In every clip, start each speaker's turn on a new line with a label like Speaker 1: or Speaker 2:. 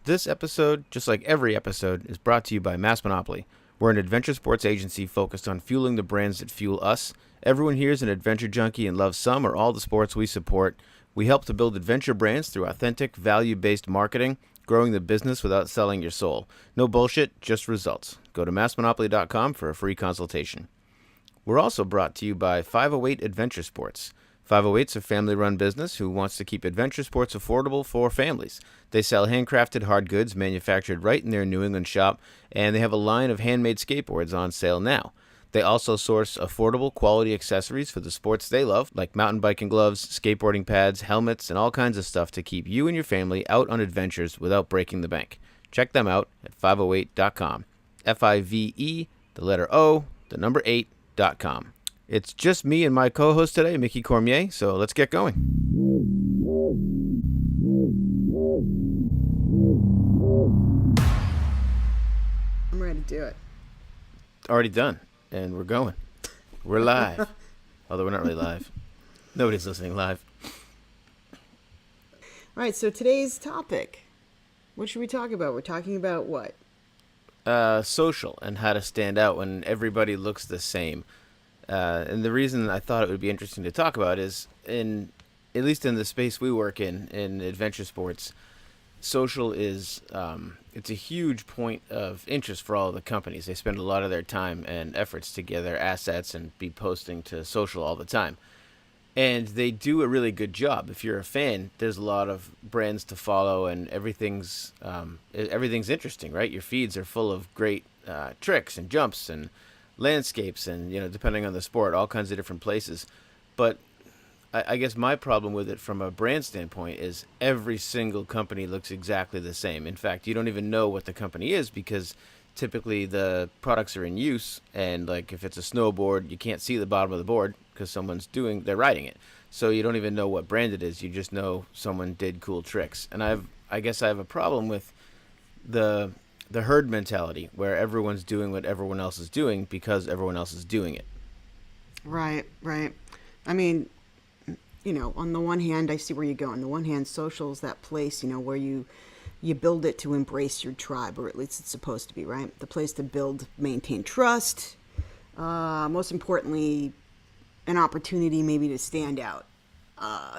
Speaker 1: This episode, just like every episode, is brought to you by Mass Monopoly. We're an adventure sports agency focused on fueling the brands that fuel us. Everyone here is an adventure junkie and loves some or all the sports we support. We help to build adventure brands through authentic, value-based marketing, growing the business without selling your soul. No bullshit, just results. Go to massmonopoly.com for a free consultation. We're also brought to you by 508 Adventure Sports. 508's a family-run business who wants to keep adventure sports affordable for families. They sell handcrafted hard goods manufactured right in their New England shop, and they have a line of handmade skateboards on sale now. They also source affordable quality accessories for the sports they love, like mountain biking gloves, skateboarding pads, helmets, and all kinds of stuff to keep you and your family out on adventures without breaking the bank. Check them out at 508.com. F-I-V-E, the letter O, the number 8.com. It's just me and my co-host today, Mickey Cormier, so let's get going.
Speaker 2: I'm ready to do it.
Speaker 1: Already done, and we're going. We're live. Although we're not really live. Nobody's listening live.
Speaker 2: All right, so today's topic. What should we talk about? We're talking about what?
Speaker 1: Social and how to stand out when everybody looks the same. And the reason I thought it would be interesting to talk about is, at least in the space we work in adventure sports, social is it's a huge point of interest for all of the companies. They spend a lot of their time and efforts to gather assets and be posting to social all the time. And they do a really good job. If you're a fan, there's a lot of brands to follow, and everything's interesting, right? Your feeds are full of great tricks and jumps and landscapes and, depending on the sport, all kinds of different places. But I guess my problem with it from a brand standpoint is every single company looks exactly the same. In fact, you don't even know what the company is because typically the products are in use, and like if it's a snowboard, you can't see the bottom of the board because they're riding it. So you don't even know what brand it is. You just know someone did cool tricks. And I guess I have a problem with the herd mentality where everyone's doing what everyone else is doing because everyone else is doing it.
Speaker 2: Right. I mean, on the one hand, I see where you go. On the one hand, social is that place, where you build it to embrace your tribe, or at least it's supposed to be, right? The place to maintain trust. Most importantly, an opportunity maybe to stand out.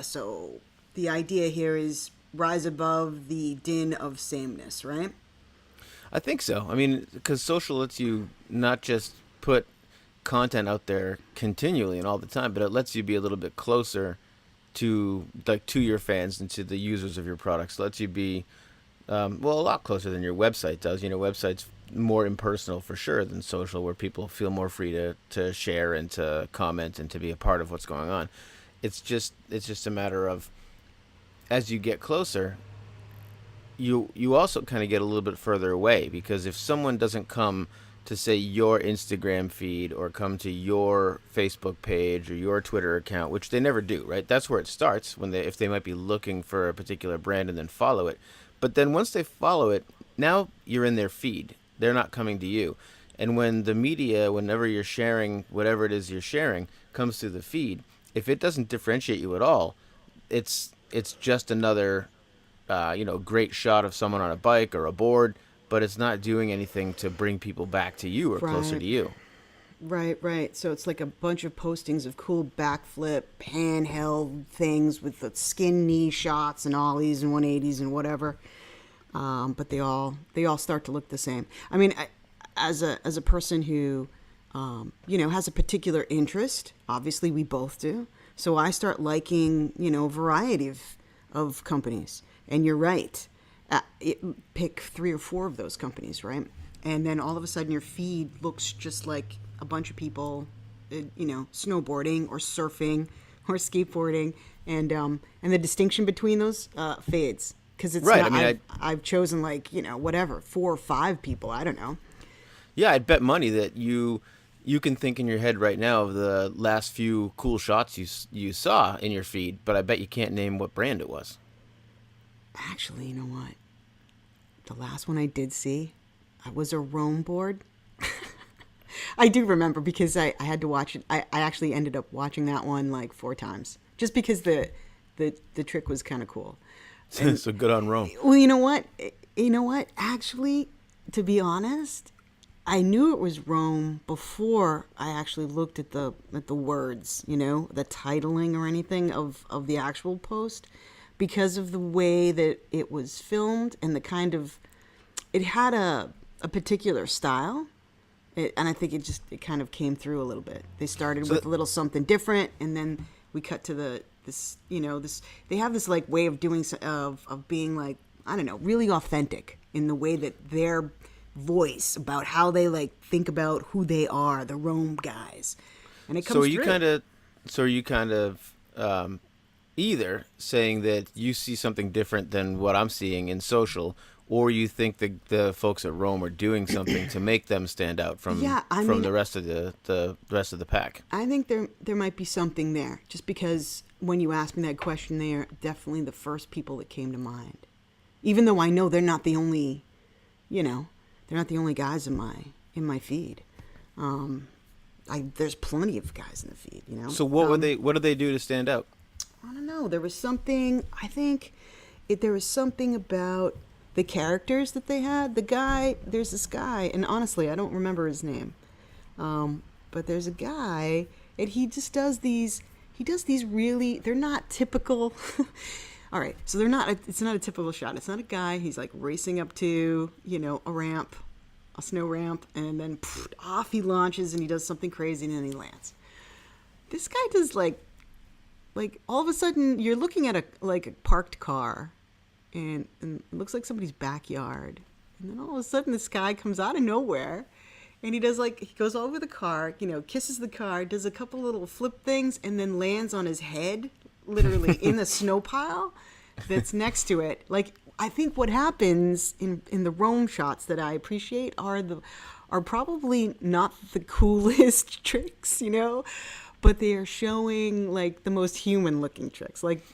Speaker 2: So the idea here is rise above the din of sameness, right?
Speaker 1: I think so. I mean, because social lets you not just put content out there continually and all the time, but it lets you be a little bit closer to your fans and to the users of your products. It lets you be, a lot closer than your website does. Website's more impersonal for sure than social, where people feel more free to share and to comment and to be a part of what's going on. It's just a matter of, as you get closer, you also kind of get a little bit further away, because if someone doesn't come to, say, your Instagram feed or come to your Facebook page or your Twitter account, which they never do, right? That's where it starts, if they might be looking for a particular brand and then follow it. But then once they follow it, now you're in their feed. They're not coming to you. And when the media, whenever you're sharing whatever it is you're sharing, comes through the feed, if it doesn't differentiate you at all, it's just another great shot of someone on a bike or a board, but it's not doing anything to bring people back to you or closer to you.
Speaker 2: Right. So it's like a bunch of postings of cool backflip, handheld things with the skin knee shots and ollies and 180s and whatever. But they all start to look the same. I mean, as a person who, has a particular interest, obviously we both do. So I start liking, a variety of companies. And you're right. Pick 3 or 4 of those companies, right? And then all of a sudden your feed looks just like a bunch of people, snowboarding or surfing or skateboarding, and the distinction between those fades, because it's
Speaker 1: right.
Speaker 2: Not, I've chosen 4 or 5 people. I don't know.
Speaker 1: Yeah, I'd bet money that you can think in your head right now of the last few cool shots you saw in your feed, but I bet you can't name what brand it was.
Speaker 2: Actually, you know what? The last one I did see was a Rome board. I do remember because I had to watch it. I actually ended up watching that one 4 times just because the trick was kind of cool.
Speaker 1: So good on Rome.
Speaker 2: Well, you know what? You know what? Actually, to be honest, I knew it was Rome before I actually looked at the words, the titling or anything of the actual post, because of the way that it was filmed and the kind of it had a particular style. And I think it kind of came through a little bit. They started with a little something different, and then we cut to this. They have this like way of doing of being like, I don't know, really authentic in the way that their voice about how they like think about who they are, the Rome guys, and it comes.
Speaker 1: So are you kind of either saying that you see something different than what I'm seeing in social, or you think the folks at Rome are doing something to make them stand out from the rest of the rest of the pack?
Speaker 2: I think there might be something there, just because when you asked me that question, they are definitely the first people that came to mind. Even though I know they're not the only, they're not the only guys in my feed. There's plenty of guys in the feed,
Speaker 1: So what did they do to stand out?
Speaker 2: I don't know. There was something. I think there was something about the characters that they had. There's this guy, and honestly, I don't remember his name. But there's a guy, and he just does these. He does these really. They're not typical. All right, so it's not a typical shot. It's not a guy. He's like racing up to, a ramp, a snow ramp, and then off he launches and he does something crazy and then he lands. This guy does like all of a sudden you're looking at a parked car, and it looks like somebody's backyard, and then all of a sudden this guy comes out of nowhere, and he goes over the car, kisses the car, does a couple little flip things, and then lands on his head, literally in the snow pile that's next to it. Like, I think what happens in the Rome shots that I appreciate are probably not the coolest tricks, but they are showing like the most human looking tricks, like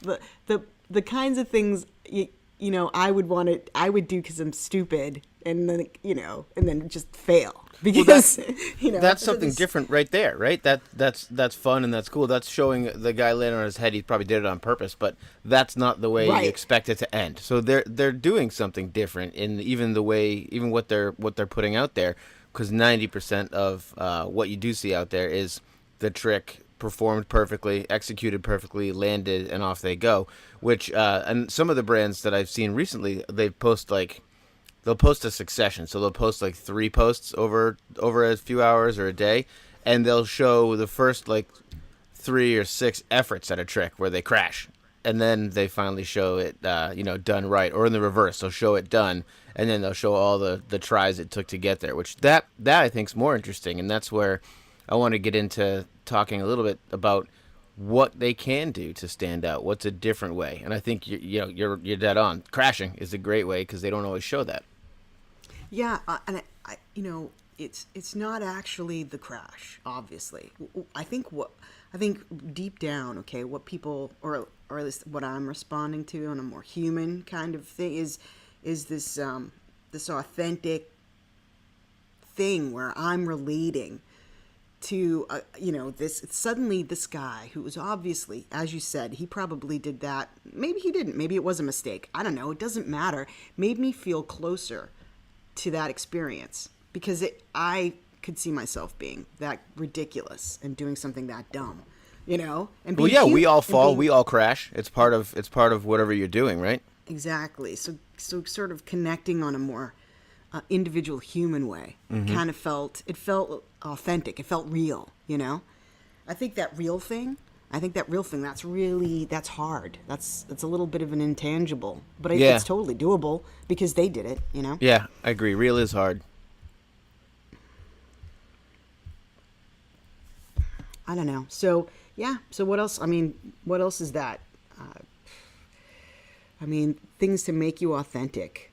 Speaker 2: the kinds of things I would do because I'm stupid, and then and then just fail. Because
Speaker 1: that's something different right there, right? That's fun and that's cool. That's showing the guy landing on his head. He probably did it on purpose, but that's not the way you expect it to end. So they're doing something different in even what they're putting out there, because 90% of what you do see out there is the trick performed perfectly, executed perfectly, landed, and off they go. Which and some of the brands that I've seen recently, they'll post a succession. So they'll post like 3 posts over a few hours or a day, and they'll show the first like 3 or 6 efforts at a trick where they crash, and then they finally show it done right, or in the reverse, they'll show it done, and then they'll show all the tries it took to get there, which that I think is more interesting. And that's where I want to get into talking a little bit about what they can do to stand out. What's a different way? And I think you're dead on. Crashing is a great way, because they don't always show that.
Speaker 2: Yeah, and I it's not actually the crash, obviously. I think deep down, okay, what people, or at least what I'm responding to on a more human kind of thing is this this authentic thing where I'm relating to this guy who was obviously, as you said, he probably did that. Maybe he didn't. Maybe it was a mistake. I don't know. It doesn't matter. Made me feel closer to that experience, because I could see myself being that ridiculous and doing something that dumb, And
Speaker 1: we all fall, we all crash. It's part of whatever you're doing, right?
Speaker 2: Exactly. So sort of connecting on a more individual human way.
Speaker 1: Mm-hmm.
Speaker 2: Kind of felt authentic. It felt real. I think that real thing. That's hard. That's a little bit of an intangible, but it's totally doable because they did it,
Speaker 1: Yeah, I agree. Real is hard.
Speaker 2: I don't know. So, yeah. So what else? I mean, what else is that? Things to make you authentic.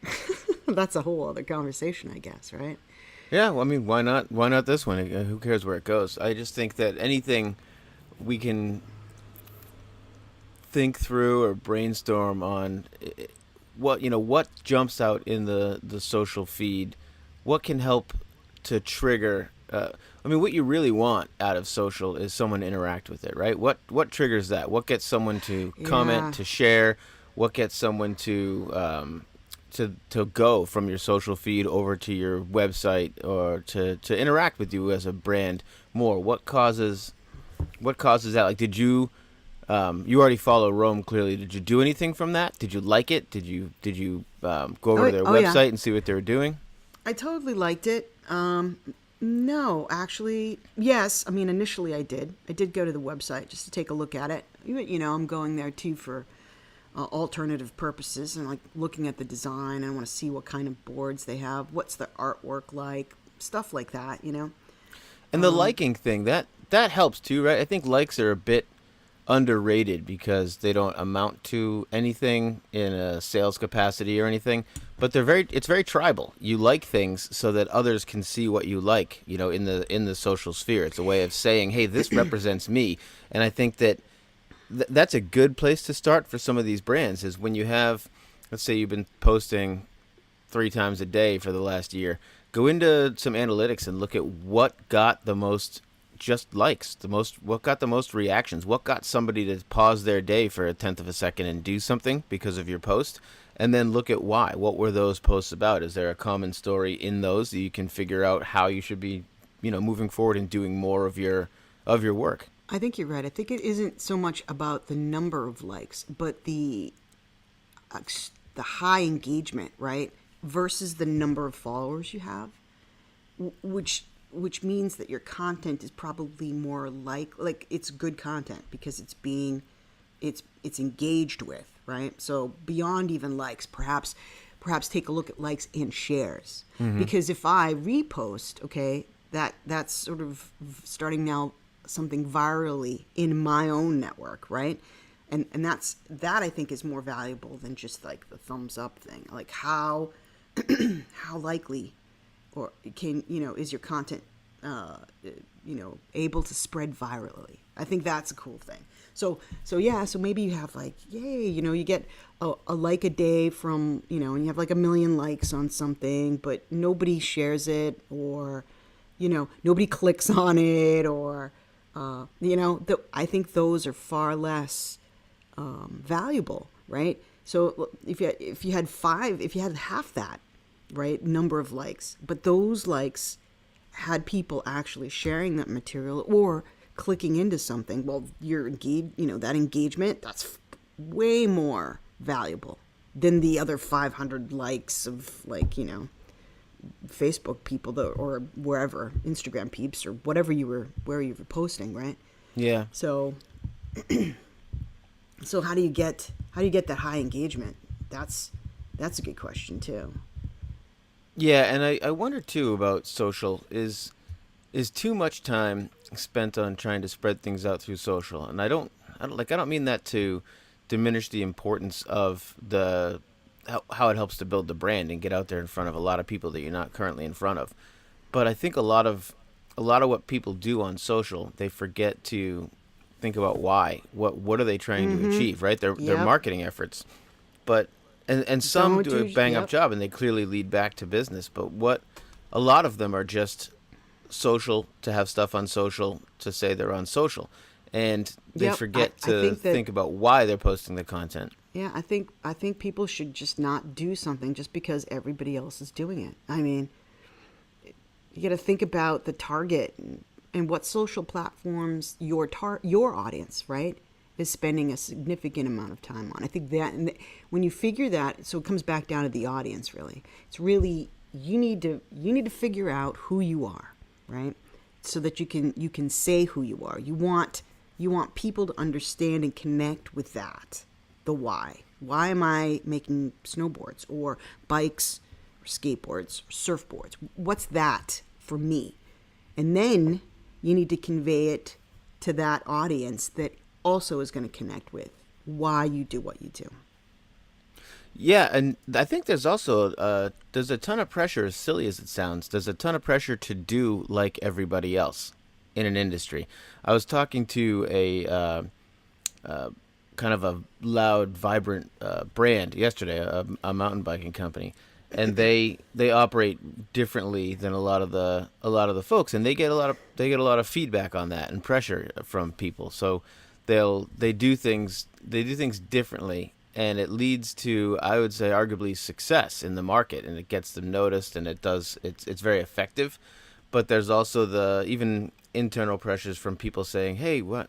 Speaker 2: That's a whole other conversation, I guess, right?
Speaker 1: Yeah, well, why not? Why not this one? Who cares where it goes? I just think that anything we can think through or brainstorm on, what jumps out in the social feed, what can help to trigger. What you really want out of social is someone to interact with it, right? What triggers that? What gets someone to comment, to share? What gets someone to to go from your social feed over to your website or to interact with you as a brand more? What causes that? Like, did you you already follow Rome clearly? Did you do anything from that? Did you like it? Did you go over to their
Speaker 2: Oh yeah,
Speaker 1: website and see what they were doing?
Speaker 2: I totally liked it. No, actually, yes. I mean, initially I did. I did go to the website just to take a look at it. I'm going there too for alternative purposes and like looking at the design. I want to see what kind of boards they have, what's the artwork like, stuff like that.
Speaker 1: And the liking thing, that helps too, right? I think likes are a bit underrated because they don't amount to anything in a sales capacity or anything, but it's very tribal. You like things so that others can see what you like, in the social sphere. It's a way of saying, "Hey, this represents me." And I think that that's a good place to start for some of these brands is when you have, let's say you've been posting 3 times a day for the last year. Go into some analytics and look at what got the most just likes, what got the most reactions, what got somebody to pause their day for a tenth of a second and do something because of your post, and then look at why. What were those posts about? Is there a common story in those that you can figure out how you should be, moving forward and doing more of your work?
Speaker 2: I think you're right. I think it isn't so much about the number of likes, but uh, the high engagement, right, versus the number of followers you have, which means that your content is probably more like it's good content because it's engaged with, right? So beyond even likes, perhaps take a look at likes and shares, because if I repost, okay, that's sort of starting now something virally in my own network, right? And that I think is more valuable than just like the thumbs up thing. Like how likely or is your content able to spread virally? I think that's a cool thing. So maybe you have like, yay, you get a like a day from, and you have like 1 million likes on something, but nobody shares it, or nobody clicks on it, or I think those are far less valuable, right? So if you had half that, right, number of likes, but those likes had people actually sharing that material or clicking into something, well, you're engaged, that engagement, that's way more valuable than the other 500 likes of like, Facebook people or wherever, Instagram peeps or where you were posting, right?
Speaker 1: Yeah.
Speaker 2: So how do you get that high engagement? That's a good question too.
Speaker 1: Yeah, and I wonder too about social is too much time spent on trying to spread things out through social, and I don't mean that to diminish the importance of how it helps to build the brand and get out there in front of a lot of people that you're not currently in front of. But I think a lot of what people do on social, they forget to think about why. What are they trying to achieve, right? Their
Speaker 2: Yep.
Speaker 1: marketing efforts. But and some do a bang up
Speaker 2: Yep.
Speaker 1: job and they clearly lead back to business, but a lot of them are just social to have stuff on social to say they're on social. And they
Speaker 2: Yep.
Speaker 1: forget
Speaker 2: I
Speaker 1: to
Speaker 2: think that
Speaker 1: think about why they're posting the content.
Speaker 2: Yeah, I think people should just not do something just because everybody else is doing it. I mean, you got to think about the target and what social platforms your audience, right, is spending a significant amount of time on. I think that and when you figure that, so it comes back down to the audience really. It's really you need to figure out who you are, right? So that you can say who you are. You want people to understand and connect with that. The why. Why am I making snowboards or bikes or skateboards or surfboards? What's that for me? And then you need to convey it to that audience that also is going to connect with why you do what you do.
Speaker 1: Yeah, and I think there's also there's a ton of pressure, as silly as it sounds. There's a ton of pressure to do like everybody else in an industry. I was talking to a kind of a loud, vibrant brand yesterday, a mountain biking company, and they operate differently than a lot of the folks, and they get a lot of feedback on that and pressure from people. So they do things differently, and it leads to, I would say, arguably success in the market, and it gets them noticed, and it's very effective. But there's also the even internal pressures from people saying, "Hey, why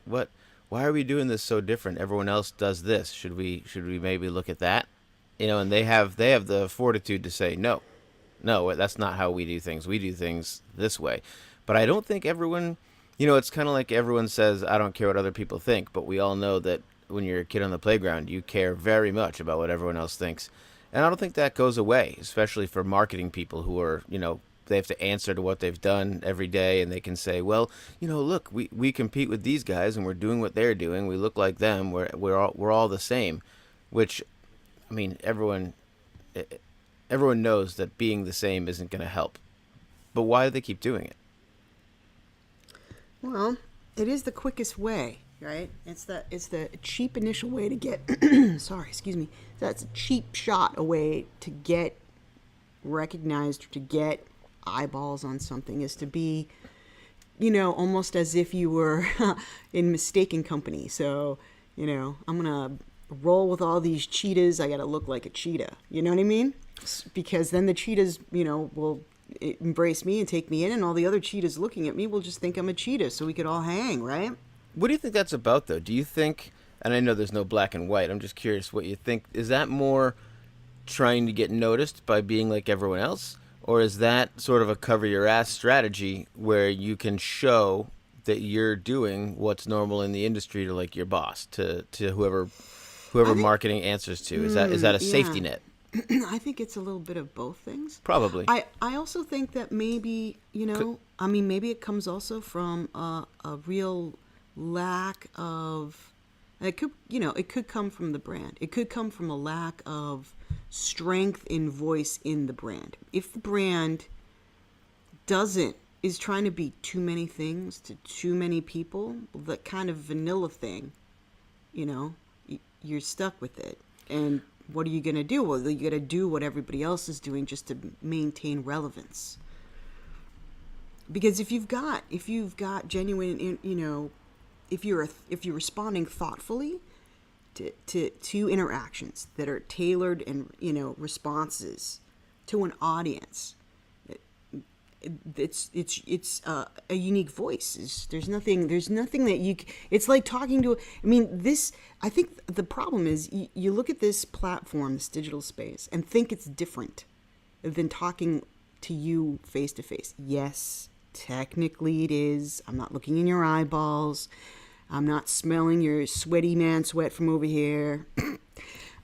Speaker 1: are we doing this so different? Everyone else does this. Should we maybe look at that?" And they have the fortitude to say, "No, no, that's not how we do things. We do things this way." But I don't think everyone, it's kind of like everyone says, "I don't care what other people think," but we all know that when you're a kid on the playground, you care very much about what everyone else thinks. And I don't think that goes away, especially for marketing people who are, they have to answer to what they've done every day, and they can say, well, look, we compete with these guys and we're doing what they're doing. We look like them. We're all the same, which, I mean, everyone knows that being the same isn't going to help. But why do they keep doing it?
Speaker 2: Well, it is the quickest way, right? It's the cheap initial way to get sorry, excuse me. That's a cheap shot away to get recognized or to get eyeballs on something, is to be, almost as if you were in mistaken company. So, I'm gonna roll with all these cheetahs. I gotta look like a cheetah. You know what I mean? Because then the cheetahs, will embrace me and take me in, and all the other cheetahs looking at me will just think I'm a cheetah, so we could all hang, right?
Speaker 1: What do you think that's about, though? Do you think, and I know there's no black and white, I'm just curious what you think, is that more trying to get noticed by being like everyone else? Or is that sort of a cover your ass strategy where you can show that you're doing what's normal in the industry to like your boss, to whoever marketing answers to? Is that a safety net?
Speaker 2: I think it's a little bit of both things.
Speaker 1: Probably.
Speaker 2: I also think that maybe, maybe it comes also from a real lack of, it could come from the brand. It could come from a lack of strength in voice in the brand. If the brand is trying to be too many things to too many people, that kind of vanilla thing, you're stuck with it. And what are you going to do? Well, you got to do what everybody else is doing just to maintain relevance. Because if you've got genuine, if you're responding thoughtfully to interactions that are tailored and responses to an audience, it's a unique voice. There's nothing that you. It's like talking to. I think the problem is you look at this platform, this digital space, and think it's different than talking to you face to face. Yes, technically it is. I'm not looking in your eyeballs. I'm not smelling your sweaty man sweat from over here.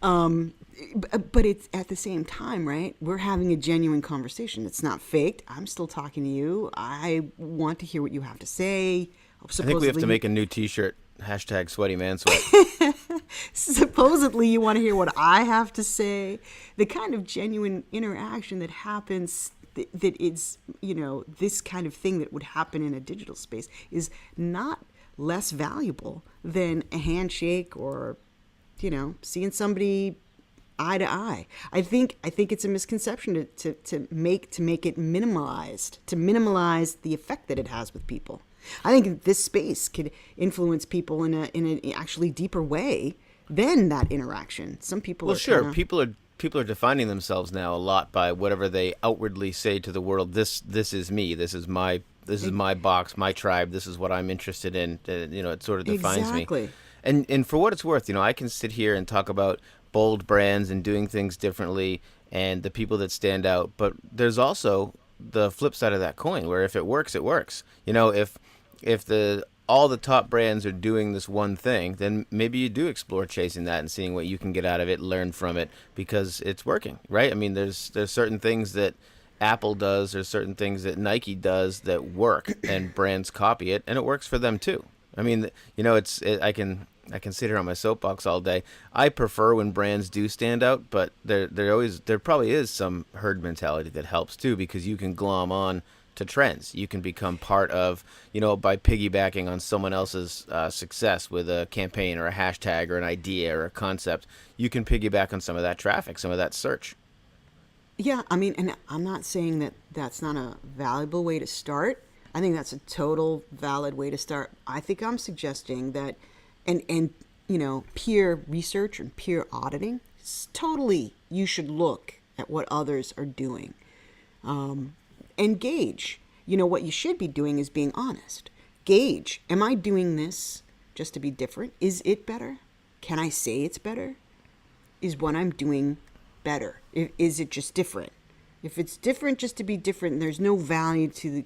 Speaker 2: But it's at the same time, right? We're having a genuine conversation. It's not faked. I'm still talking to you. I want to hear what you have to say.
Speaker 1: I think we have to make a new T-shirt. #SweatyManSweat.
Speaker 2: Supposedly you want to hear what I have to say. The kind of genuine interaction that happens, that is, this kind of thing that would happen in a digital space is not less valuable than a handshake or, seeing somebody eye to eye. I think it's a misconception to make it minimalized, to minimize the effect that it has with people. I think this space could influence people in an actually deeper way than that interaction. Some people
Speaker 1: people are defining themselves now a lot by whatever they outwardly say to the world. This is me. This is my box, my tribe. This is what I'm interested in. It sort of defines me. And for what it's worth, I can sit here and talk about bold brands and doing things differently and the people that stand out. But there's also the flip side of that coin, where if it works, it works. If all the top brands are doing this one thing, then maybe you do explore chasing that and seeing what you can get out of it, learn from it, because it's working, right? I mean, there's certain things that Apple does, there's certain things that Nike does that work, and brands copy it, and it works for them too. I mean, I can sit here on my soapbox all day. I prefer when brands do stand out, but there probably is some herd mentality that helps too, because you can glom on to trends. You can become part of, by piggybacking on someone else's success with a campaign or a hashtag or an idea or a concept. You can piggyback on some of that traffic, some of that search.
Speaker 2: Yeah, and I'm not saying that that's not a valuable way to start. I think that's a total valid way to start. I think I'm suggesting that, and peer research and peer auditing. Totally, you should look at what others are doing, and gauge. What you should be doing is being honest. Gauge, am I doing this just to be different? Is it better? Can I say it's better? Is what I'm doing better? Is it just different? If it's different just to be different, there's no value to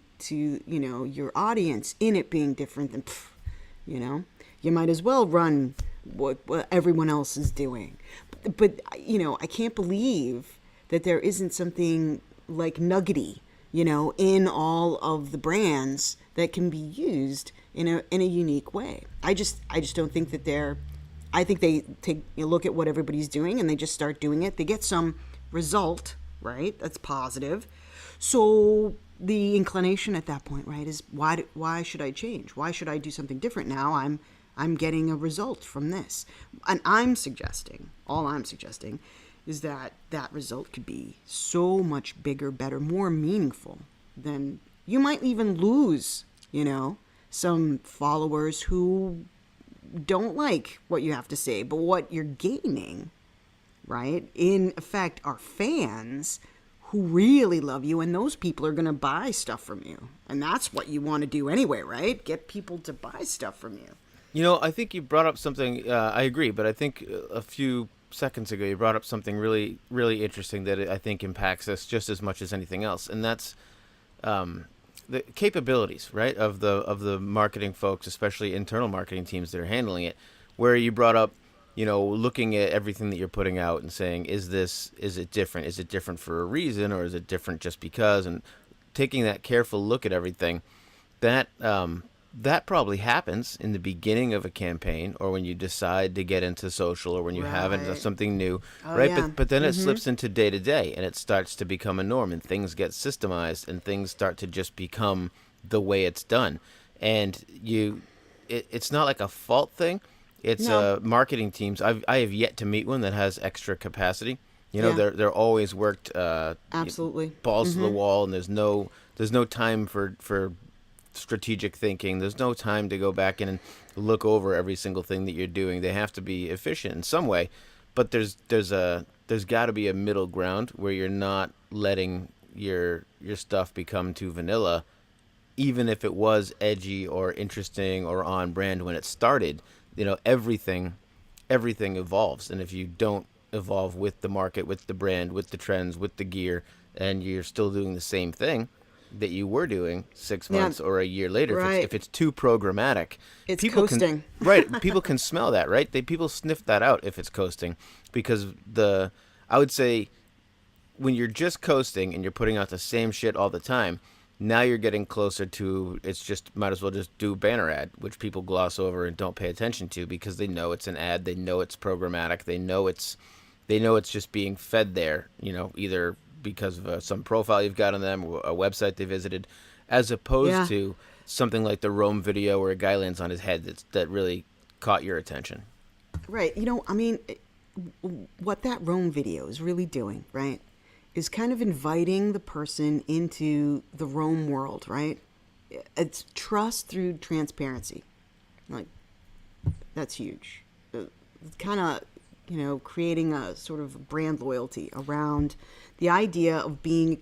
Speaker 2: your audience in it being different, then you might as well run what everyone else is doing. But I can't believe that there isn't something like nuggety, in all of the brands that can be used in a unique way. I just don't think that I think they take a look at what everybody's doing and they just start doing it. They get some result, right? That's positive. So the inclination at that point, right, is why should I change? Why should I do something different now? I'm getting a result from this. And all I'm suggesting is that result could be so much bigger, better, more meaningful than you might even lose, some followers who don't like what you have to say, but what you're gaining, right, in effect, are fans who really love you, and those people are going to buy stuff from you. And that's what you want to do anyway, right? Get people to buy stuff from you.
Speaker 1: I think you brought up something, I agree, but I think a few seconds ago you brought up something really, really interesting that I think impacts us just as much as anything else, and that's the capabilities, right, of the marketing folks, especially internal marketing teams that are handling it, where you brought up, looking at everything that you're putting out and saying, is it different? Is it different for a reason, or is it different just because? And taking that careful look at everything, that probably happens in the beginning of a campaign, or when you decide to get into social, or when you have into something new, right?
Speaker 2: Yeah.
Speaker 1: But then it slips into day to day, and it starts to become a norm, and things get systemized, and things start to just become the way it's done. And it's not like a fault thing. It's marketing teams. I have yet to meet one that has extra capacity. They're always worked
Speaker 2: absolutely
Speaker 1: balls to the wall, and there's no time for strategic thinking. There's no time to go back in and look over every single thing that you're doing. They have to be efficient in some way, but there's got to be a middle ground where you're not letting your stuff become too vanilla, even if it was edgy or interesting or on brand when it started. Everything evolves, and if you don't evolve with the market, with the brand, with the trends, with the gear, and you're still doing the same thing that you were doing 6 months or a year later,
Speaker 2: right.
Speaker 1: if it's too programmatic,
Speaker 2: it's
Speaker 1: people
Speaker 2: coasting.
Speaker 1: People can smell that, right? People sniff that out if it's coasting, because I would say when you're just coasting and you're putting out the same shit all the time, now you're getting closer to, it's just, might as well just do banner ad, which people gloss over and don't pay attention to because they know it's an ad, they know it's programmatic, they know it's just being fed there, either because of some profile you've got on them, or a website they visited, as opposed to something like the Rome video where a guy lands on his head that really caught your attention.
Speaker 2: Right. What that Rome video is really doing, right, is kind of inviting the person into the Rome world, right? It's trust through transparency. Like, that's huge. Kind of, creating a sort of brand loyalty around the idea of being,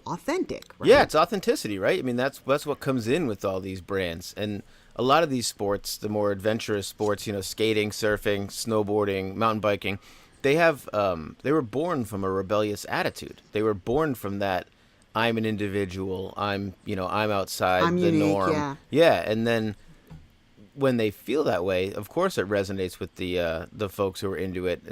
Speaker 2: authentic, right?
Speaker 1: Yeah, it's authenticity, right? I mean, that's what comes in with all these brands. And a lot of these sports, the more adventurous sports, skating, surfing, snowboarding, mountain biking, they were born from a rebellious attitude. They were born from that, I'm an individual, I'm outside
Speaker 2: I'm
Speaker 1: the
Speaker 2: unique,
Speaker 1: norm. Yeah, and then when they feel that way, of course it resonates with the folks who are into it.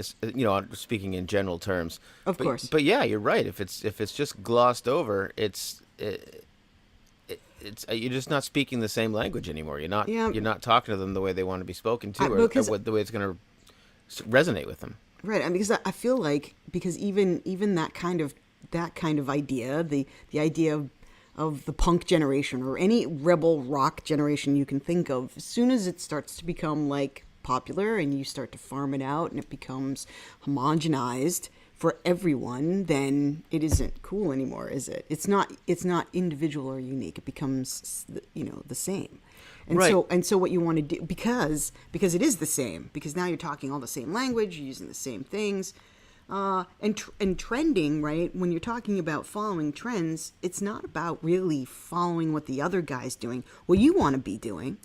Speaker 1: Speaking in general terms.
Speaker 2: Of course.
Speaker 1: But yeah, you're right. If it's just glossed over, it's you're just not speaking the same language anymore. You're not talking to them the way they want to be spoken to, or the way it's going to resonate with them.
Speaker 2: Right, and because I feel like, because even that kind of idea, the idea of the punk generation or any rebel rock generation you can think of, as soon as it starts to become like popular and you start to farm it out and it becomes homogenized for everyone, then it isn't cool anymore, is it? It's not individual or unique. It becomes, the same. And
Speaker 1: Right.
Speaker 2: so what you want to do, because it is the same, because now you're talking all the same language, you're using the same things. And trending, right? When you're talking about following trends, it's not about really following what the other guy's doing. What you want to be doing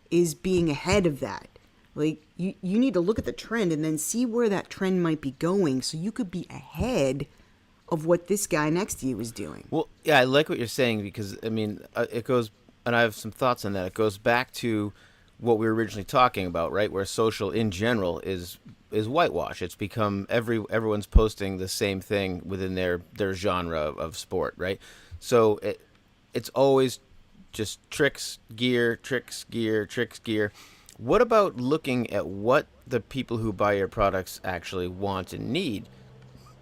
Speaker 2: is being ahead of that. Like you need to look at the trend and then see where that trend might be going, so you could be ahead of what this guy next to you is doing.
Speaker 1: Well, yeah, I like what you're saying because I mean, it goes, and I have some thoughts on that. It goes back to what we were originally talking about, right? Where social in general is whitewash. It's become everyone's posting the same thing within their genre of sport, right? So it's always just tricks, gear, tricks, gear, tricks, gear. What about looking at what the people who buy your products actually want and need?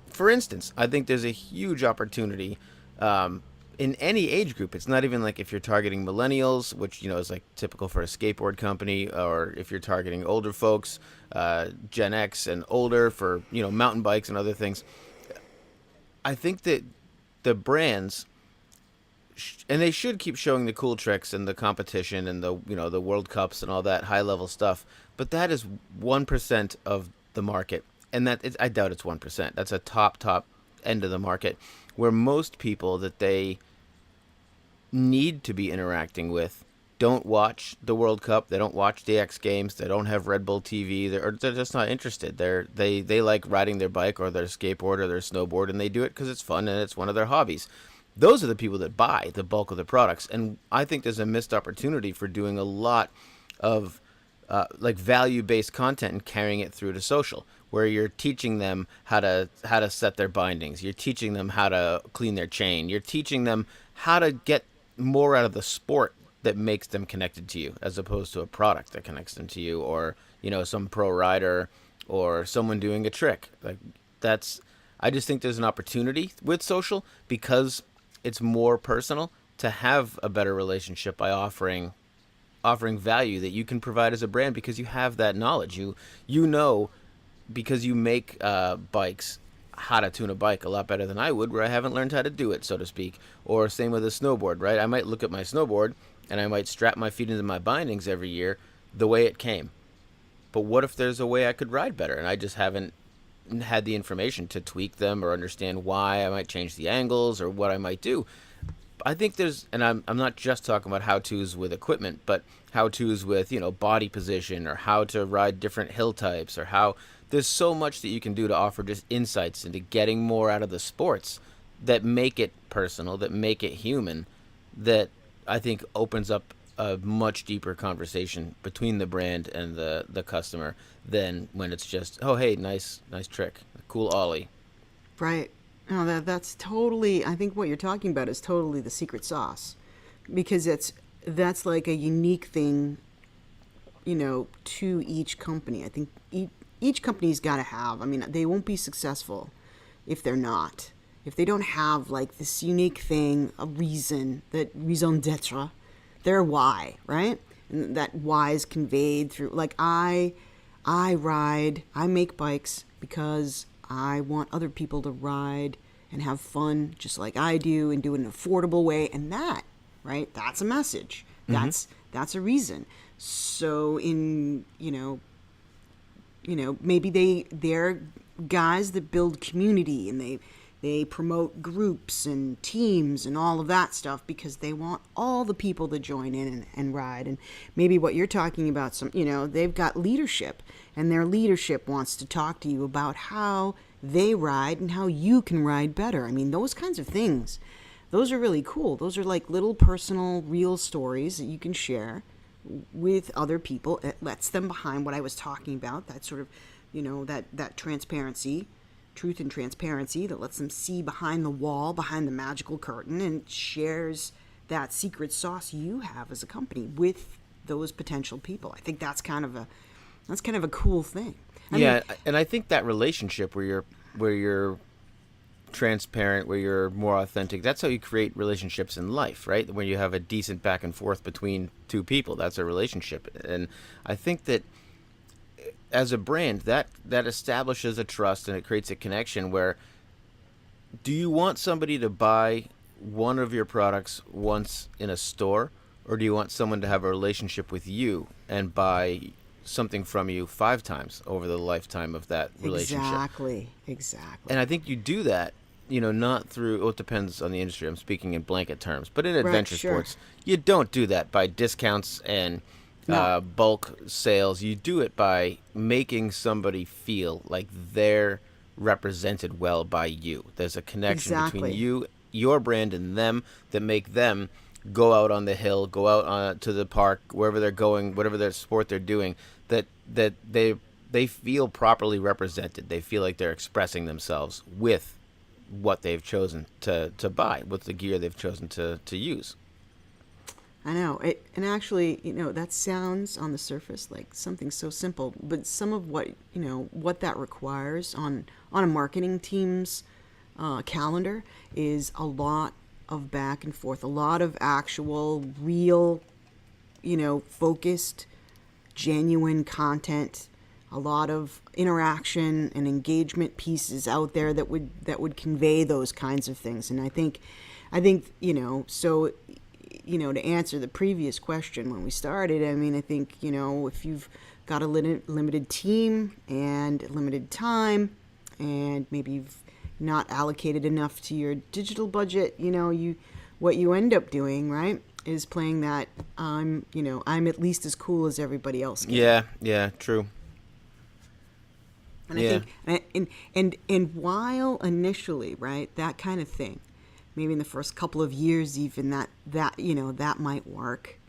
Speaker 1: For instance, I think there's a huge opportunity in any age group. It's not even like if you're targeting millennials, which is like typical for a skateboard company, or if you're targeting older folks, Gen X and older for mountain bikes and other things. I think that the brands and they should keep showing the cool tricks and the competition and the World Cups and all that high level stuff. But that is 1% of the market, and I doubt it's 1%. That's a top end of the market, where most people that they need to be interacting with don't watch the World Cup. They don't watch the X Games. They don't have Red Bull TV. They're just not interested. They like riding their bike or their skateboard or their snowboard, and they do it because it's fun and it's one of their hobbies. Those are the people that buy the bulk of the products, and I think there's a missed opportunity for doing a lot of like value-based content and carrying it through to social, where you're teaching them how to set their bindings. You're teaching them how to clean their chain. You're teaching them how to get more out of the sport that makes them connected to you, as opposed to a product that connects them to you, or some pro rider or someone doing a trick. Like I just think there's an opportunity with social, because it's more personal, to have a better relationship by offering value that you can provide as a brand, because you have that knowledge. Because you make bikes, how to tune a bike a lot better than I would, where I haven't learned how to do it, so to speak. Or same with a snowboard, right? I might look at my snowboard and I might strap my feet into my bindings every year the way it came. But what if there's a way I could ride better, and I just haven't had the information to tweak them or understand why I might change the angles or what I might do. I think and I'm not just talking about how-tos with equipment, but how-tos with, body position, or how to ride different hill types, or there's so much that you can do to offer just insights into getting more out of the sports that make it personal, that make it human, that I think opens up a much deeper conversation between the brand and the customer than when it's just, oh, hey, nice trick, cool ollie.
Speaker 2: Right. No, that's totally. I think what you're talking about is totally the secret sauce, because that's like a unique thing, to each company. I think each company's got to have. I mean, they won't be successful if they're not. If they don't have like this unique thing, a reason, that raison d'être, their why, right? And that why is conveyed through, like, I make bikes because I want other people to ride and have fun just like I do, and do it in an affordable way. And that, right, that's a message. Mm-hmm. That's a reason. So maybe they're guys that build community, and they promote groups and teams and all of that stuff, because they want all the people to join in and ride. And maybe what you're talking about, they've got leadership, and their leadership wants to talk to you about how they ride and how you can ride better. I mean, those kinds of things, those are really cool. Those are like little personal, real stories that you can share with other people. It lets them behind what I was talking about, that sort of, that transparency, truth and transparency, that lets them see behind the wall, behind the magical curtain, and shares that secret sauce you have as a company with those potential people. I think that's kind of a cool thing. I mean,
Speaker 1: and I think that relationship where you're transparent, where you're more authentic, that's how you create relationships in life, right? When you have a decent back and forth between two people, that's a relationship. And I think that as a brand, that establishes a trust and it creates a connection where do you want somebody to buy one of your products once in a store, or do you want someone to have a relationship with you and buy something from you 5 times over the lifetime of that relationship?
Speaker 2: Exactly.
Speaker 1: And I think you do that, not through, well, it depends on the industry. I'm speaking in blanket terms. But in
Speaker 2: Right,
Speaker 1: adventure
Speaker 2: sure.
Speaker 1: sports, you don't do that by discounts and
Speaker 2: No,
Speaker 1: bulk sales. You do it by making somebody feel like they're represented well by you. There's a connection between
Speaker 2: exactly.
Speaker 1: you, your brand, and them that make them go out on the hill, go out to the park, wherever they're going, whatever their sport they're doing. That they feel properly represented. They feel like they're expressing themselves with what they've chosen to buy, with the gear they've chosen to use.
Speaker 2: I know it, and actually, that sounds on the surface like something so simple, but some of what that requires on a marketing team's calendar is a lot of back and forth, a lot of actual, real, focused, genuine content, a lot of interaction and engagement pieces out there that would convey those kinds of things. And I think so to answer the previous question when we started, I mean, I think, if you've got a limited team and limited time, and maybe you've not allocated enough to your digital budget, what you end up doing, right, is playing that I'm at least as cool as everybody else game.
Speaker 1: Yeah, true.
Speaker 2: And I
Speaker 1: Yeah.
Speaker 2: think, and while initially, right, that kind of thing, maybe in the first couple of years, even that might work,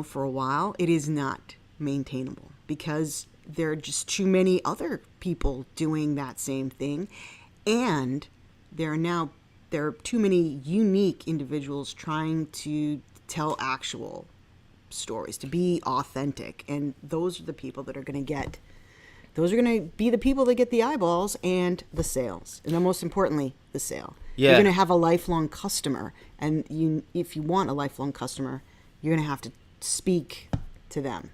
Speaker 2: for a while, it is not maintainable because there are just too many other people doing that same thing, and there are too many unique individuals trying to tell actual stories, to be authentic, and those are the people that are going to get those are going to be the people that get the eyeballs and the sales. And then most importantly, the sale. You're
Speaker 1: Yeah.
Speaker 2: going to have a lifelong customer. And if you want a lifelong customer, you're going to have to speak to them.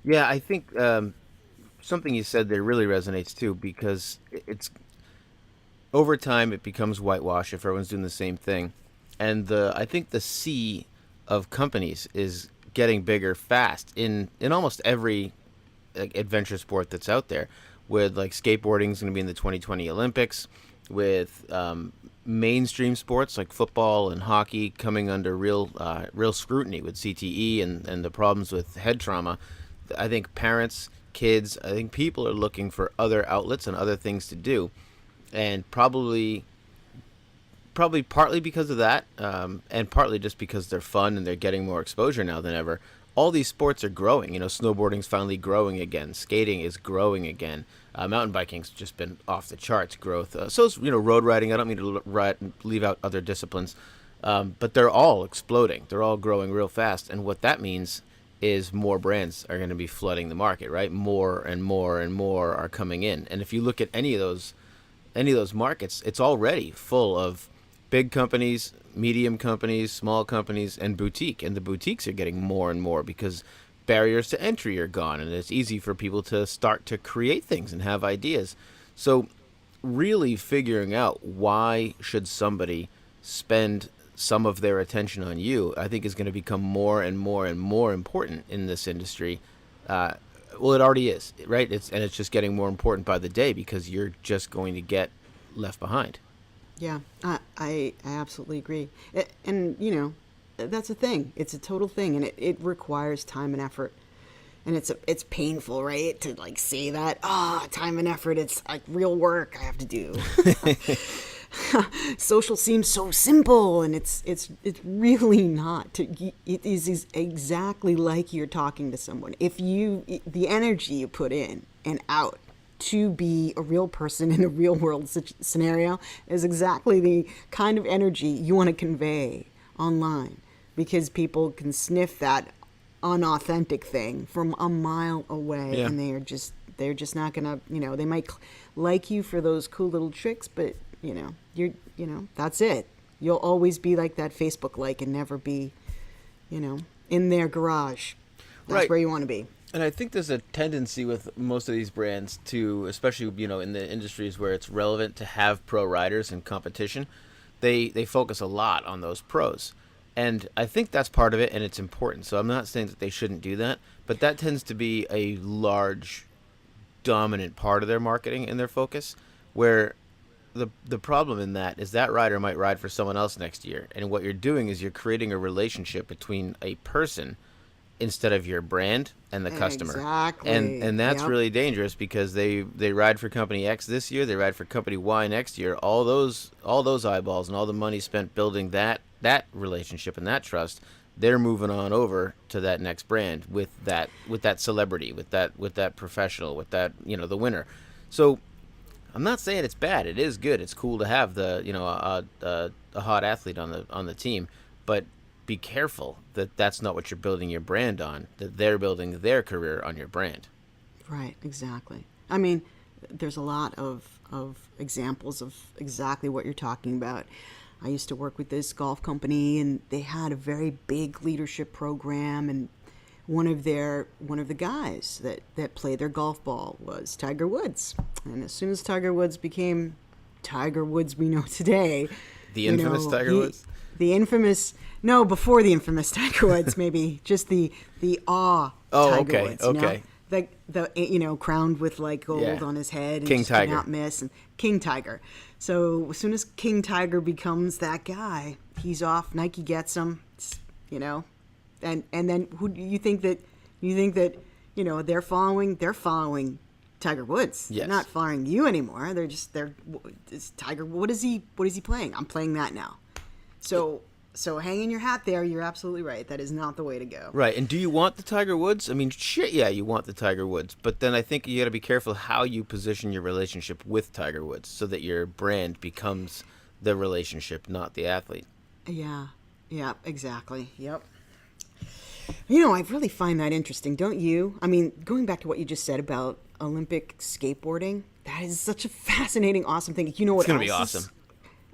Speaker 1: Yeah, I think something you said there really resonates too, because it's over time it becomes whitewash if everyone's doing the same thing, and the I think the sea of companies is getting bigger fast in almost every like adventure sport that's out there. With like skateboarding is going to be in the 2020 Olympics, with mainstream sports like football and hockey coming under real scrutiny with CTE and the problems with head trauma. I think parents, kids, I think people are looking for other outlets and other things to do, and probably partly because of that, and partly just because they're fun and they're getting more exposure now than ever. All these sports are growing. Snowboarding's finally growing again. Skating is growing again. Mountain biking's just been off the charts growth. So is road riding. I don't mean to leave out other disciplines, but they're all exploding. They're all growing real fast, and what that means is more brands are going to be flooding the market. Right, more and more and more are coming in. And if you look at any of those markets, it's already full of big companies, medium companies, small companies, and boutique. And the boutiques are getting more and more because barriers to entry are gone, and it's easy for people to start to create things and have ideas. So, really figuring out why should somebody spend some of their attention on you, I think is going to become more and more and more important in this industry. Uh, well, it already is, right? It's just getting more important by the day because you're just going to get left behind.
Speaker 2: Yeah, I absolutely agree. And, that's a thing. It's a total thing. And it requires time and effort. And it's painful, right? To like say that, time and effort. It's like real work I have to do. Social seems so simple, and it's really not. It is exactly like you're talking to someone. The energy you put in and out to be a real person in a real world scenario is exactly the kind of energy you want to convey online, because people can sniff that unauthentic thing from a mile away,
Speaker 1: Yeah.
Speaker 2: and they're just not gonna, they might like you for those cool little tricks, but that's it. You'll always be like that Facebook like and never be, in their garage. That's
Speaker 1: Right.
Speaker 2: where you want to be.
Speaker 1: And I think there's a tendency with most of these brands to, especially in the industries where it's relevant to have pro riders in competition, they focus a lot on those pros, and I think that's part of it, and it's important. So I'm not saying that they shouldn't do that, but that tends to be a large, dominant part of their marketing and their focus, where the problem in that is that rider might ride for someone else next year, and what you're doing is you're creating a relationship between a person instead of your brand and the customer.
Speaker 2: Exactly.
Speaker 1: And that's
Speaker 2: Yep.
Speaker 1: really dangerous because they ride for company X this year, they ride for company Y next year. All those eyeballs and all the money spent building that relationship and that trust, they're moving on over to that next brand with that celebrity, with that professional, with that, the winner. So I'm not saying it's bad. It is good. It's cool to have a hot athlete on the team, but be careful that that's not what you're building your brand on. That they're building their career on your brand.
Speaker 2: Right, exactly. I mean, there's a lot of examples of exactly what you're talking about. I used to work with this golf company, and they had a very big leadership program, and one of the guys that played their golf ball was Tiger Woods. And as soon as Tiger Woods became Tiger Woods we know today,
Speaker 1: The infamous Tiger Woods?
Speaker 2: the infamous no, before the infamous Tiger Woods, maybe just the
Speaker 1: Oh,
Speaker 2: Tiger
Speaker 1: okay,
Speaker 2: Woods,
Speaker 1: okay.
Speaker 2: the crowned with like gold
Speaker 1: Yeah.
Speaker 2: on his head and
Speaker 1: King
Speaker 2: just
Speaker 1: Tiger.
Speaker 2: cannot miss, and King Tiger. So as soon as King Tiger becomes that guy, he's off. Nike gets him, you know, and then who do you think that they're following Tiger Woods.
Speaker 1: Yes.
Speaker 2: They're not following you anymore. It's Tiger. What is he playing? I'm playing that now. So hanging your hat there, you're absolutely right. That is not the way to go.
Speaker 1: Right. And do you want the Tiger Woods? I mean, shit, yeah, you want the Tiger Woods. But then I think you got to be careful how you position your relationship with Tiger Woods so that your brand becomes the relationship, not the athlete.
Speaker 2: Yeah. Yeah, exactly. Yep. I really find that interesting, don't you? I mean, going back to what you just said about Olympic skateboarding, that is such a fascinating, awesome thing. You know what
Speaker 1: It's going to
Speaker 2: else
Speaker 1: be
Speaker 2: is-
Speaker 1: awesome.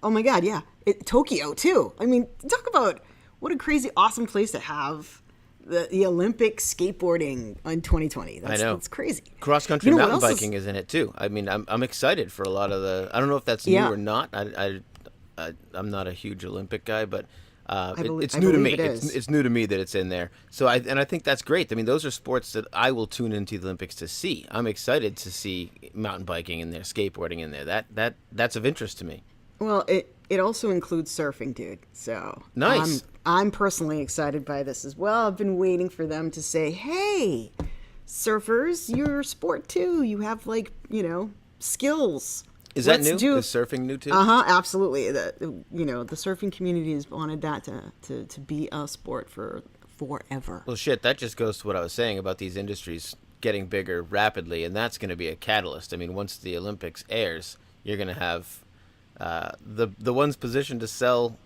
Speaker 2: Oh my God, yeah. Tokyo, too. I mean, talk about what a crazy, awesome place to have the Olympic skateboarding in 2020.
Speaker 1: I know.
Speaker 2: That's crazy.
Speaker 1: Cross country
Speaker 2: You know what
Speaker 1: mountain
Speaker 2: else
Speaker 1: biking is in it too. I mean, I'm excited for a lot of the. I don't know if that's new
Speaker 2: Yeah.
Speaker 1: or not. I'm not a huge Olympic guy, but it's
Speaker 2: I
Speaker 1: new to me.
Speaker 2: believe it is.
Speaker 1: It's new to me that it's in there. So I think that's great. I mean, those are sports that I will tune into the Olympics to see. I'm excited to see mountain biking in there, skateboarding in there. That's of interest to me.
Speaker 2: Well, it also includes surfing, dude. So
Speaker 1: Nice.
Speaker 2: I'm personally excited by this as well. I've been waiting for them to say, "Hey, surfers, you're a sport too. You have skills."
Speaker 1: Is that
Speaker 2: Let's
Speaker 1: new?
Speaker 2: do-
Speaker 1: Is surfing new too?
Speaker 2: Absolutely. The surfing community has wanted that to be a sport for forever.
Speaker 1: Well, shit, that just goes to what I was saying about these industries getting bigger rapidly, and that's going to be a catalyst. I mean, once the Olympics airs, you're going to have the ones positioned to sell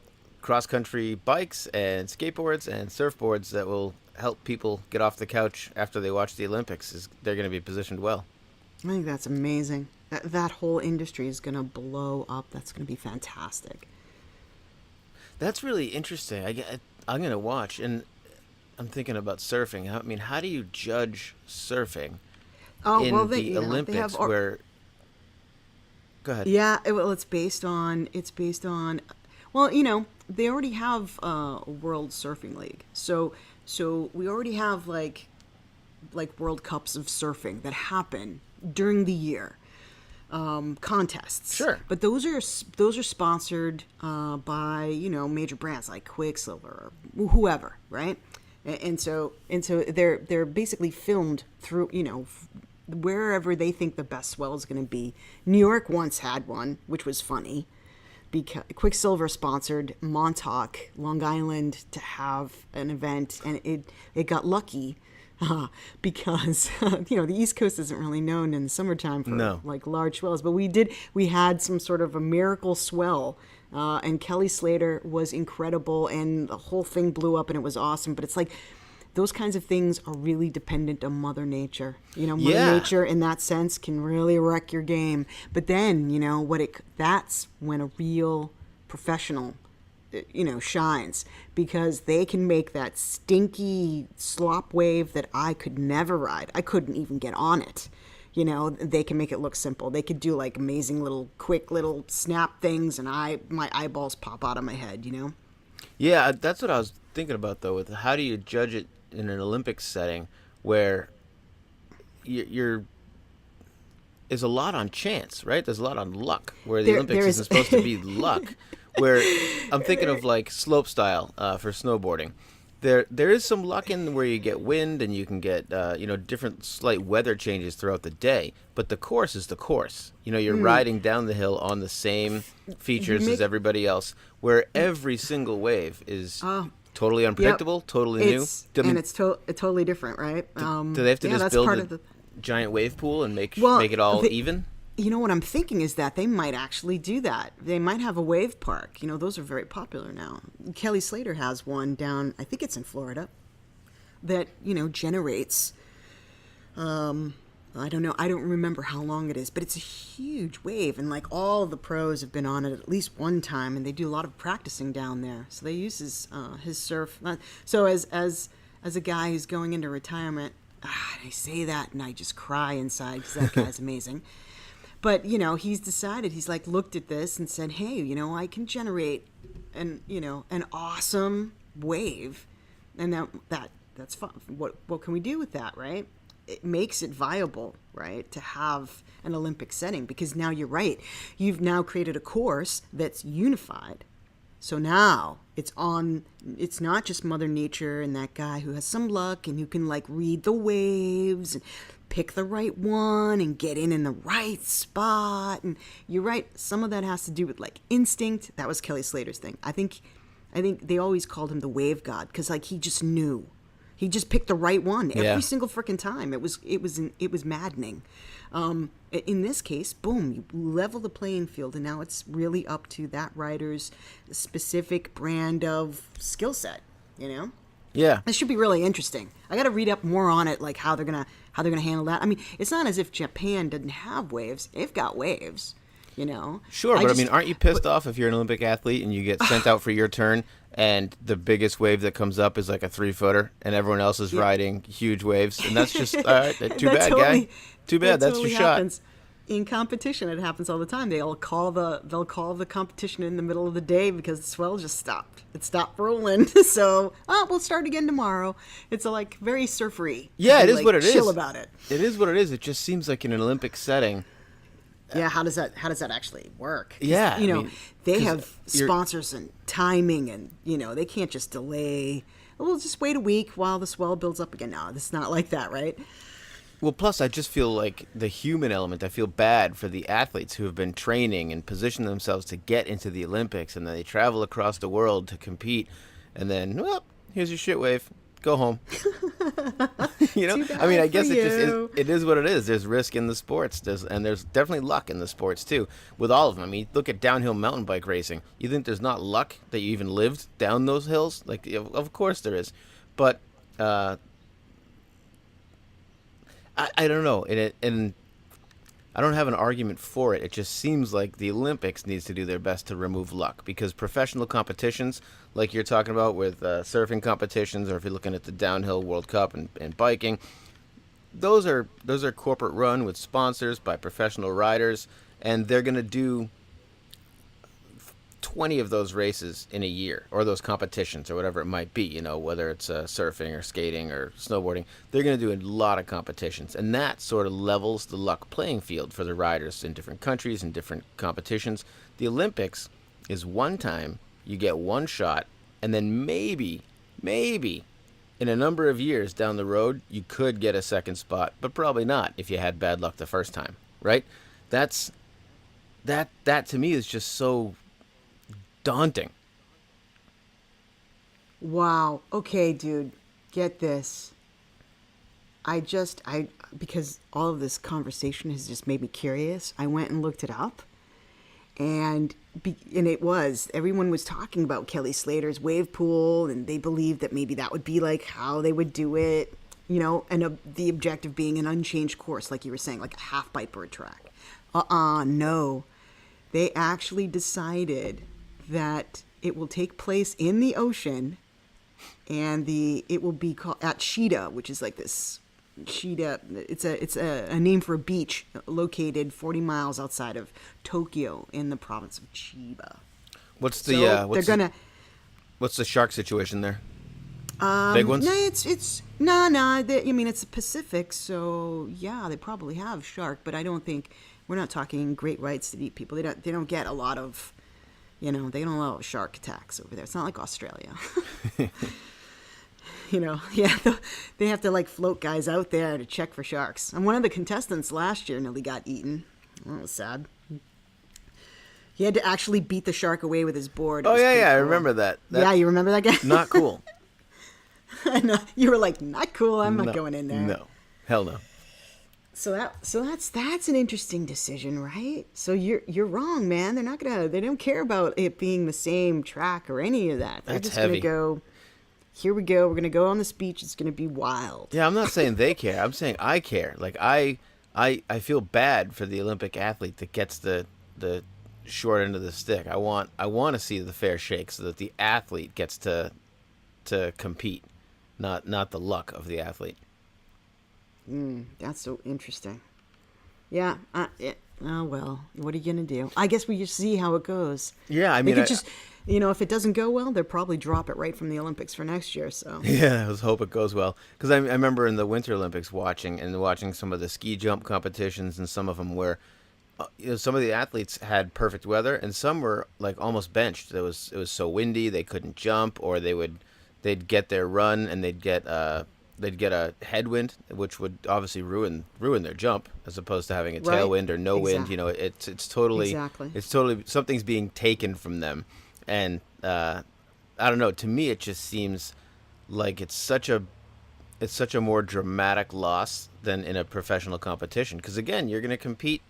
Speaker 1: cross-country bikes and skateboards and surfboards that will help people get off the couch after they watch the Olympics. They're going to be positioned well.
Speaker 2: I think that's amazing. That whole industry is going to blow up. That's going to be fantastic.
Speaker 1: That's really interesting. I'm going to watch, and I'm thinking about surfing. I mean, how do you judge surfing
Speaker 2: Oh,
Speaker 1: in
Speaker 2: well,
Speaker 1: the Olympics where... Go ahead.
Speaker 2: Yeah, it's based on well, they already have a World Surfing League. So we already have like World Cups of surfing that happen during the year. Contests.
Speaker 1: Sure.
Speaker 2: But those are sponsored by, major brands like Quicksilver or whoever, right? And so they're basically filmed through, wherever they think the best swell is going to be. New York once had one, which was funny, because Quicksilver sponsored Montauk, Long Island, to have an event, and it got lucky because the East Coast isn't really known in the summertime for
Speaker 1: No.
Speaker 2: like large swells, but we had some sort of a miracle swell. And Kelly Slater was incredible, and the whole thing blew up, and it was awesome. But it's like those kinds of things are really dependent on Mother Nature. Mother
Speaker 1: Yeah.
Speaker 2: Nature in that sense can really wreck your game. But then, that's when a real professional shines, because they can make that stinky slop wave that I could never ride. I couldn't even get on it. They can make it look simple. They could do like amazing little quick little snap things, and my eyeballs pop out of my head.
Speaker 1: Yeah, that's what I was thinking about though. With how do you judge it in an Olympic setting where you're is a lot on chance, right? There's a lot on luck, where the Olympics isn't supposed to be luck. Where I'm thinking of like slope style for snowboarding. There is some luck in where you get wind and you can get different slight weather changes throughout the day, but the course is the course. You're riding down the hill on the same features as everybody else, where every single wave is totally unpredictable, totally new.
Speaker 2: And it's totally different, right?
Speaker 1: Do they have to just build a giant wave pool and make it all even?
Speaker 2: What I'm thinking is that they might actually do that. They might have a wave park. Those are very popular now. Kelly Slater has one down, I think it's in Florida, that, generates, I don't know, I don't remember how long it is, but it's a huge wave. And like all the pros have been on it at least one time, and they do a lot of practicing down there. So they use his surf. So as a guy who's going into retirement, I say that and I just cry inside because that guy's amazing. But, he's decided, he's like looked at this and said, hey, I can generate an awesome wave. And that's fun. What can we do with that, right? It makes it viable, right, to have an Olympic setting, because now you're right. You've now created a course that's unified. So now it's not just Mother Nature and that guy who has some luck and who can like read the waves and pick the right one and get in the right spot. And you're right, some of that has to do with like instinct. That was Kelly Slater's thing. I think they always called him the wave god, because like he just knew. He just picked the right one every single freaking time. It was maddening. In this case, boom, you level the playing field, and now it's really up to that rider's specific brand of skill set.
Speaker 1: Yeah,
Speaker 2: this should be really interesting. I got to read up more on it, like how they're gonna handle that. I mean, it's not as if Japan doesn't have waves; they've got waves.
Speaker 1: Sure, but aren't you pissed off if you're an Olympic athlete and you get sent out for your turn, and the biggest wave that comes up is like a 3-footer, and everyone else is riding huge waves, and that's just all right. Too bad, guy. Too bad. That's your shot.
Speaker 2: In competition, it happens all the time. They'll call the competition in the middle of the day because the swell just stopped. It stopped rolling. So we'll start again tomorrow. It's like very surfery.
Speaker 1: Yeah, it is what it is.
Speaker 2: Chill about it.
Speaker 1: It is what it is. It just seems like in an Olympic setting.
Speaker 2: Yeah, how does that actually work?
Speaker 1: Yeah,
Speaker 2: they have sponsors and timing, and they can't just delay. We'll just wait a week while the swell builds up again. No, it's not like that, right?
Speaker 1: Well, plus I just feel like the human element. I feel bad for the athletes who have been training and positioned themselves to get into the Olympics, and then they travel across the world to compete, and then, well, here's your shit wave. Go home. I mean, I guess it is what it is. There's risk in the sports, and there's definitely luck in the sports too. With all of them, I mean, look at downhill mountain bike racing. You think there's not luck that you even lived down those hills? Like, of course there is, but I don't know, and I don't have an argument for it. It just seems like the Olympics needs to do their best to remove luck, because professional competitions, like you're talking about with surfing competitions, or if you're looking at the downhill World Cup and biking, those are corporate run with sponsors by professional riders, and they're going to do 20 of those races in a year, or those competitions, or whatever it might be, whether it's surfing or skating or snowboarding. They're going to do a lot of competitions, and that sort of levels the luck playing field for the riders in different countries and different competitions. The Olympics is one time, you get one shot, and then maybe in a number of years down the road, you could get a second spot, but probably not if you had bad luck the first time, right? That to me is just so daunting.
Speaker 2: Wow. Okay, dude. Get this. Because all of this conversation has just made me curious, I went and looked it up. And everyone was talking about Kelly Slater's wave pool, and they believed that maybe that would be like how they would do it, and the objective being an unchanged course, like you were saying, like a half pipe or a track. No. They actually decided that it will take place in the ocean, and it will be called at Shida, which is like this Shida. It's a name for a beach located 40 miles outside of Tokyo in the province of Chiba.
Speaker 1: What's
Speaker 2: So
Speaker 1: the
Speaker 2: they're gonna.
Speaker 1: what's the shark situation there? Big ones?
Speaker 2: No, it's no. I mean, it's the Pacific, so yeah, they probably have shark, but I don't think we're not talking great whites that eat people. They don't get a lot of, they don't allow shark attacks over there. It's not like Australia. Yeah, they have to like float guys out there to check for sharks. And one of the contestants last year nearly got eaten. That was sad. He had to actually beat the shark away with his board. It
Speaker 1: Oh
Speaker 2: was
Speaker 1: yeah,
Speaker 2: pretty
Speaker 1: yeah, I
Speaker 2: cool.
Speaker 1: remember that.
Speaker 2: Yeah, you remember that guy?
Speaker 1: Not cool.
Speaker 2: I know. You were like, not cool. I'm not
Speaker 1: No,
Speaker 2: going in there.
Speaker 1: No, hell no.
Speaker 2: So that's an interesting decision, right? So you're wrong, man. They don't care about it being the same track or any of that. They're
Speaker 1: That's
Speaker 2: just
Speaker 1: heavy.
Speaker 2: gonna go. Here we go. We're gonna go on this beach. It's gonna be wild.
Speaker 1: Yeah, I'm not saying they care. I'm saying I care. Like I feel bad for the Olympic athlete that gets the short end of the stick. I want to see the fair shake so that the athlete gets to compete, not the luck of the athlete.
Speaker 2: That's so interesting. Yeah. Oh well. What are you gonna do? I guess we just see how it goes.
Speaker 1: Yeah, I
Speaker 2: They
Speaker 1: mean,
Speaker 2: could just, if it doesn't go well, they'll probably drop it right from the Olympics for next year. So.
Speaker 1: yeah, let's hope it goes well. Because I remember in the Winter Olympics watching some of the ski jump competitions, and some of them where some of the athletes had perfect weather, and some were like almost benched. It was so windy they couldn't jump, or they'd get their run and they'd get a headwind, which would obviously ruin their jump, as opposed to having a
Speaker 2: Right.
Speaker 1: tailwind or no wind.
Speaker 2: Exactly.
Speaker 1: It's totally
Speaker 2: Exactly.
Speaker 1: it's totally something's being taken from them, and I don't know. To me, it just seems like it's such a more dramatic loss than in a professional competition. Because again, you're going to compete,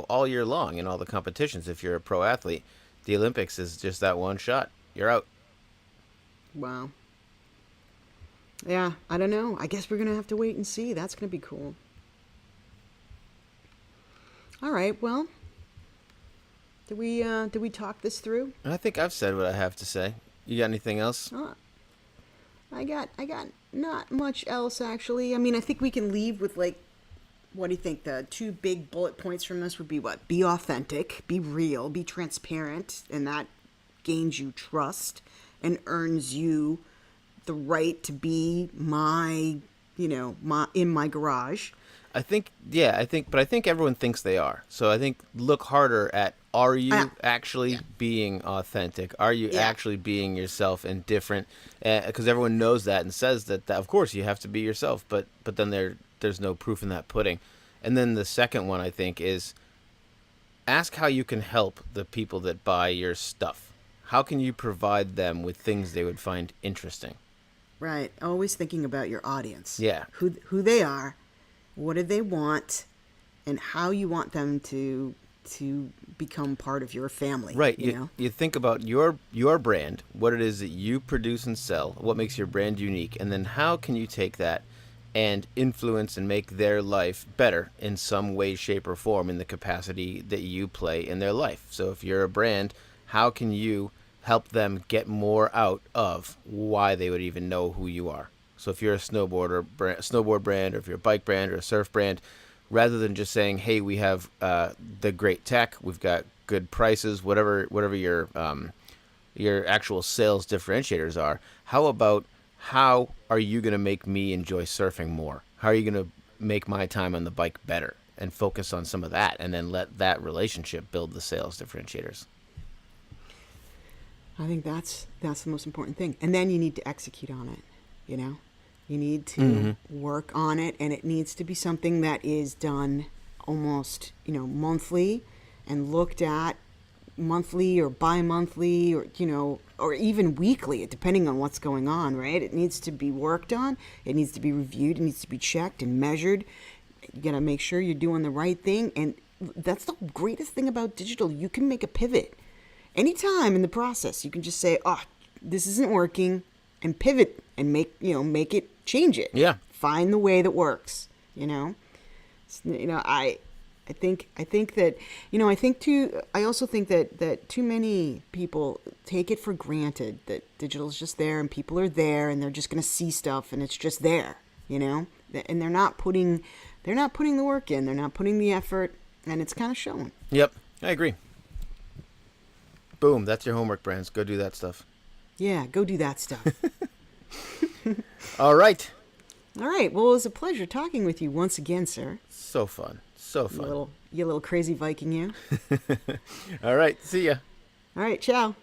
Speaker 1: all year long in all the competitions. If you're a pro athlete, the Olympics is just that one shot. You're out.
Speaker 2: Wow. Yeah, I don't know. I guess we're gonna have to wait and see. That's gonna be cool. All right. Well, did we talk this through?
Speaker 1: And I think I've said what I have to say. You got anything else?
Speaker 2: I got not much else actually. I mean, I think we can leave with like, what do you think? The two big bullet points from this would be what? Be authentic, be real, be transparent, and that gains you trust and earns you the right to be my in my garage.
Speaker 1: I think everyone thinks they are. So I think look harder at, are you actually being authentic? Are you actually being yourself and different? Because everyone knows that and says that of course you have to be yourself, but then there's no proof in that pudding. And then the second one, I think, is ask how you can help the people that buy your stuff. How can you provide them with things they would find interesting?
Speaker 2: Right. Always thinking about your audience.
Speaker 1: Yeah.
Speaker 2: Who they are, what do they want, and how you want them to become part of your family.
Speaker 1: Right.
Speaker 2: You
Speaker 1: think about your brand, what it is that you produce and sell, what makes your brand unique, and then how can you take that and influence and make their life better in some way, shape, or form in the capacity that you play in their life. So if you're a brand, how can you help them get more out of why they would even know who you are? So if you're a snowboard brand, or if you're a bike brand or a surf brand, rather than just saying, hey, we have the great tech, we've got good prices, whatever your actual sales differentiators are, how are you going to make me enjoy surfing more? How are you going to make my time on the bike better? And focus on some of that, and then let that relationship build the sales differentiators.
Speaker 2: I think that's the most important thing. And then you need to execute on it, You need to work on it, and it needs to be something that is done almost, monthly and looked at monthly or bi-monthly or even weekly, depending on what's going on, right? It needs to be worked on. It needs to be reviewed. It needs to be checked and measured. You got to make sure you're doing the right thing. And that's the greatest thing about digital. You can make a pivot anytime in the process. You can just say, oh, this isn't working, and pivot and make it, change it.
Speaker 1: Yeah.
Speaker 2: Find the way that works, I I think that, I also think that too many people take it for granted that digital's just there and people are there and they're just going to see stuff and it's just there, and they're not putting the work in, they're not putting the effort, and it's kind of showing.
Speaker 1: Yep, I agree. Boom, that's your homework, Brands. Go do that stuff.
Speaker 2: Yeah, go do that stuff.
Speaker 1: All right.
Speaker 2: All right. Well, it was a pleasure talking with you once again, sir.
Speaker 1: So fun. So fun.
Speaker 2: You little crazy Viking, you.
Speaker 1: All right. See ya.
Speaker 2: All right. Ciao.